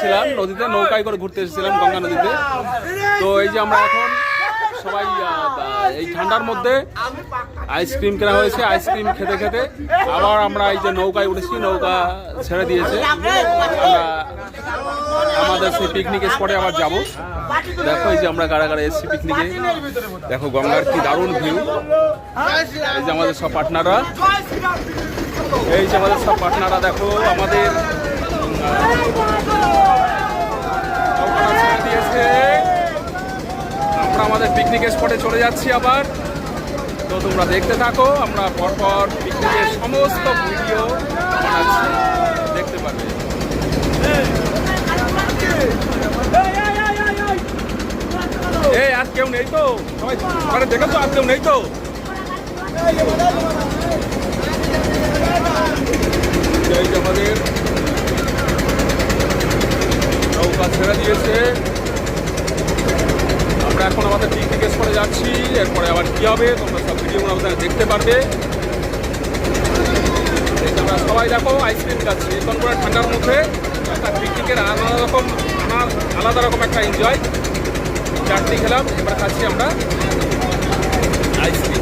এসেছিলাম নদীতে, নৌকায় করে ঘুরতে এসেছিলাম গঙ্গা নদীতে। তো এই যে আমরা এখন সবাই এই ঠান্ডার মধ্যে আইসক্রিম কেনা হয়েছে, আইসক্রিম খেতে খেতে আবার আমরা এই যে নৌকায় উঠেছি, নৌকা ছেড়ে দিয়েছে, আমরা আমাদের সেই পিকনিক স্পটে আবার যাব। দেখো এই যে আমরা গাড়াগাড়ে এসেছি পিকনিকে, দেখো গঙ্গার কি দারুণ ভিউ। এই যে আমাদের সব পার্টনাররা, এই যে আমাদের সব পার্টনাররা দেখো আমাদের ছেড়ে দিয়েছে, আমরা আমাদের পিকনিক স্পটে চলে যাচ্ছি আবার। তো তোমরা দেখতে থাকো, আমরা পরপর পিকনিকের সমস্ত ভিডিও বানাচ্ছি, দেখতে পাবে। এই আজ কেউ নেই তো, সবাই ঘরে দেখেছো, আজ কেউ নেই তো। এই যে আমাদের নৌকা ছেড়ে দিয়েছে, আমরা এখন আমাদের পিকনিক স্পটে যাচ্ছি। এরপরে আবার কি হবে তোমরা সব ভিডিওগুলো আমাদের দেখতে পারবে। আমরা সবাই দেখো আইসক্রিম খাচ্ছি এখন করে ঠান্ডার মধ্যে, একটা পিকনিকের আলাদা রকম একটা এনজয়। চাটনি খেলাম, এবার খাচ্ছি আমরা আইসক্রিম।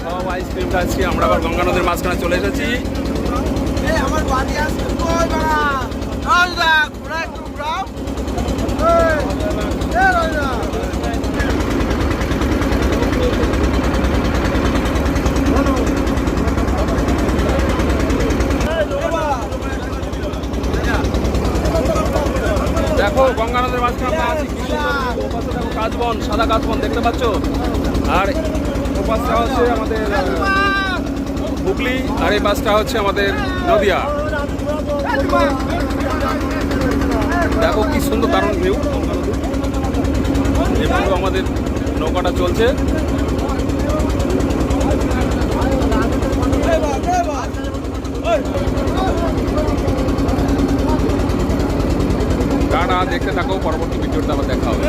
সব আইসক্রিম খাচ্ছি, আমরা আবার গঙ্গা নদীর মাঝখানে চলে এসেছি। আমার বাড়ি আসছে দেখো গঙ্গা নদীর মাঝখানে আমরা আছি, কাশবন, সাদা কাশবন দেখতে পাচ্ছ। আর ওপাশটা হচ্ছে আমাদের হুগলি, আর এই পাশটা হচ্ছে আমাদের নদিয়া। দেখো কি সুন্দর দারুণ ভিউ, এভাবে আমাদের নৌকাটা চলছে। টাটা, দেখতে থাকো, পরবর্তী ভিডিওটা আবার দেখা হবে।